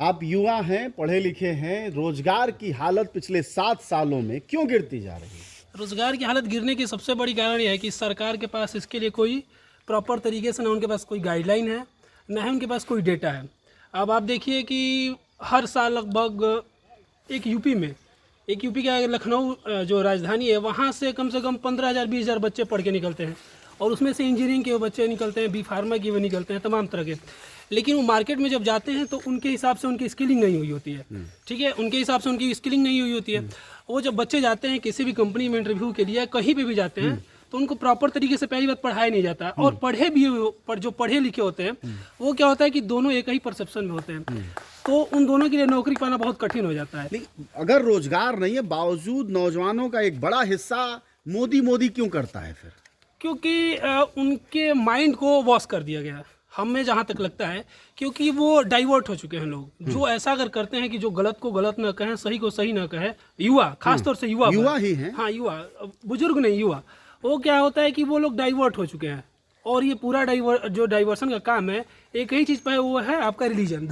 आप युवा हैं, पढ़े लिखे हैं, रोजगार की हालत पिछले 7 सालों में क्यों गिरती जा रही है? रोज़गार की हालत गिरने की सबसे बड़ी कारण यह है कि सरकार के पास इसके लिए कोई प्रॉपर तरीके से ना उनके पास कोई गाइडलाइन है, ना ही उनके पास कोई डेटा है। अब आप देखिए कि हर साल लगभग एक यूपी का लखनऊ जो राजधानी है, वहाँ से कम 15,000 20,000 बच्चे पढ़ के निकलते हैं और उसमें से इंजीनियरिंग के वो बच्चे निकलते हैं, बी फार्मा के वो निकलते हैं, तमाम तरह के। लेकिन वो मार्केट में जब जाते हैं तो उनके हिसाब से उनकी स्किलिंग नहीं हुई होती है, ठीक है, उनके हिसाब से उनकी स्किलिंग नहीं हुई होती है। वो जब बच्चे जाते हैं किसी भी कंपनी में इंटरव्यू के लिए, कहीं पे भी जाते हैं, तो उनको प्रॉपर तरीके से पहली बात पढ़ाया नहीं जाता। और पढ़े भी जो पढ़े लिखे होते हैं, वो क्या होता है कि दोनों एक ही परसेप्शन में होते हैं, तो उन दोनों के लिए नौकरी पाना बहुत कठिन हो जाता है। नहीं, अगर रोजगार नहीं है, बावजूद नौजवानों का एक बड़ा हिस्सा मोदी मोदी क्यों करता है फिर? क्योंकि उनके माइंड को वॉश कर दिया गया, हमें जहाँ तक लगता है, क्योंकि वो डाइवर्ट हो चुके हैं लोग। जो ऐसा अगर करते हैं कि जो गलत को गलत ना कहें, सही को सही ना कहे, युवा, खासतौर से युवा ही हैं। हाँ, युवा, बुजुर्ग नहीं, युवा। वो क्या होता है कि वो लोग डाइवर्ट हो चुके हैं और ये पूरा जो डाइवर्सन का काम है, एक ही चीज़ पे वो है आपका रिलीजन,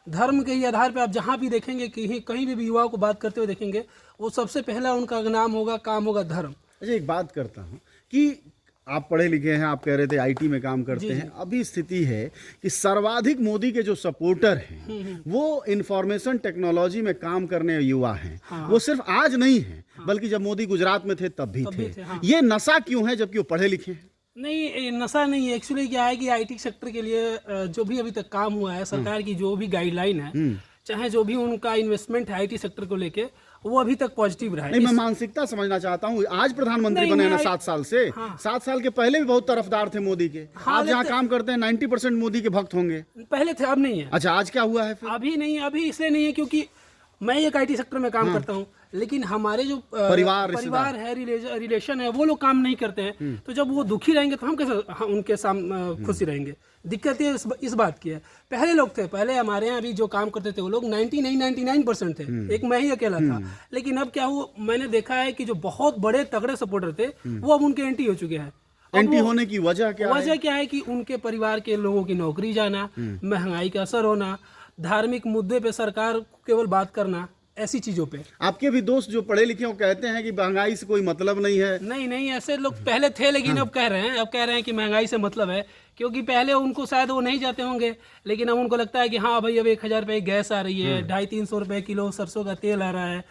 धर्म के ही आधार पे आप जहाँ भी देखेंगे, कहीं भी युवाओं को बात करते हुए देखेंगे, वो सबसे पहला उनका नाम होगा, काम होगा धर्म। अच्छा, एक बात करता हूँ कि आप पढ़े लिखे हैं, आप कह रहे थे आईटी में काम करते हैं। अभी स्थिति है कि सर्वाधिक मोदी के जो सपोर्टर हैं वो इंफॉर्मेशन टेक्नोलॉजी में काम करने युवा हैं। वो सिर्फ आज नहीं है, बल्कि जब मोदी गुजरात में थे तब भी थे। ये नशा क्यों है जबकि वो पढ़े लिखे हैं? नहीं, ये नशा नहीं है। एक्चुअली क्या है कि आईटी सेक्टर के लिए जो भी अभी तक काम हुआ है, सरकार की जो भी गाइडलाइन है, चाहे जो भी उनका इन्वेस्टमेंट है आईटी सेक्टर को लेके, वो अभी तक पॉजिटिव रहा है। नहीं, मैं मानसिकता समझना चाहता हूँ। आज प्रधानमंत्री बने ना 7 साल से। 7 साल के पहले भी बहुत तरफदार थे मोदी के। आप जहाँ काम करते हैं 90% मोदी के भक्त होंगे। पहले थे, अब नहीं है। अच्छा, आज क्या हुआ है फिर? अभी नहीं, अभी इसलिए नहीं है क्योंकि मैं एक आईटी सेक्टर में काम करता हूँ, लेकिन हमारे जो परिवार है, रिलेशन है, वो लोग काम नहीं करते हैं। तो जब वो दुखी रहेंगे तो हम कैसे उनके सामने खुशी रहेंगे? दिक्कत ये इस बात की है। पहले लोग थे, पहले हमारे यहाँ अभी जो काम करते थे वो लोग 99% थे, एक मैं ही अकेला था। लेकिन अब क्या हुआ, मैंने देखा है कि जो बहुत बड़े तगड़े सपोर्टर थे वो अब उनके एंटी हो चुके हैं। एंटी होने की वजह क्या है? वजह क्या है कि उनके परिवार के लोगों की नौकरी जाना, महंगाई का असर होना, धार्मिक मुद्दे पे सरकार केवल बात करना, ऐसी चीजों पे। आपके भी दोस्त जो पढ़े लिखे हो कहते हैं कि महंगाई से कोई मतलब नहीं है। नहीं, ऐसे लोग पहले थे, लेकिन अब कह रहे हैं कि महंगाई से मतलब है, क्योंकि पहले उनको शायद वो नहीं जाते होंगे, लेकिन अब उनको लगता है कि हाँ भाई, अब 1,000 रुपये गैस आ रही है, 250-300 रुपये किलो सरसों का तेल आ रहा है,